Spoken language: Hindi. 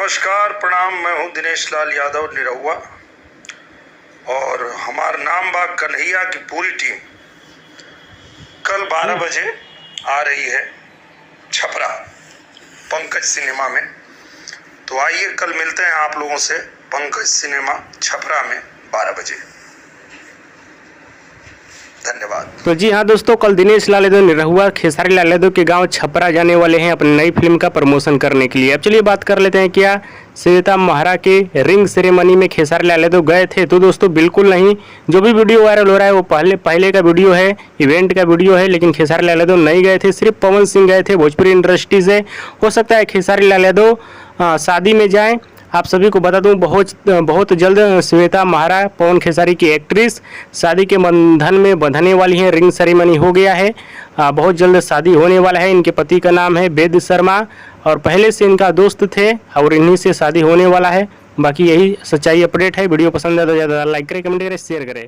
नमस्कार, प्रणाम। मैं हूं दिनेश लाल यादव निरहुआ और हमारा नाम बा कन्हैया की पूरी टीम कल 12 बजे आ रही है छपरा पंकज सिनेमा में। तो आइए कल मिलते हैं आप लोगों से पंकज सिनेमा छपरा में 12 बजे। धन्यवाद। तो जी हाँ दोस्तों, कल दिनेश लाल यादव निरहुआ खेसारी लाल यादव के गांव छपरा जाने वाले हैं अपनी नई फिल्म का प्रमोशन करने के लिए। अब चलिए बात कर लेते हैं, क्या श्वेता महारा के रिंग सेरेमनी में खेसारी लाल यादव गए थे? तो दोस्तों बिल्कुल नहीं। जो भी वीडियो वायरल हो रहा है वो पहले का वीडियो है, इवेंट का वीडियो है, लेकिन खेसारी लाल यादव नहीं गए थे। सिर्फ पवन सिंह गए थे भोजपुरी इंडस्ट्री से। हो सकता है खेसारी लाल यादव शादी में जाएँ। आप सभी को बता दूं, बहुत जल्द श्वेता महारा पवन खेसारी की एक्ट्रेस शादी के बंधन में बंधने वाली हैं। रिंग सेरेमनी हो गया है, बहुत जल्द शादी होने वाला है। इनके पति का नाम है वेद शर्मा और पहले से इनका दोस्त थे और इन्हीं से शादी होने वाला है। बाकी यही सच्चाई अपडेट है। वीडियो पसंद है तो ज़्यादा लाइक करें, कमेंट करें, शेयर करें।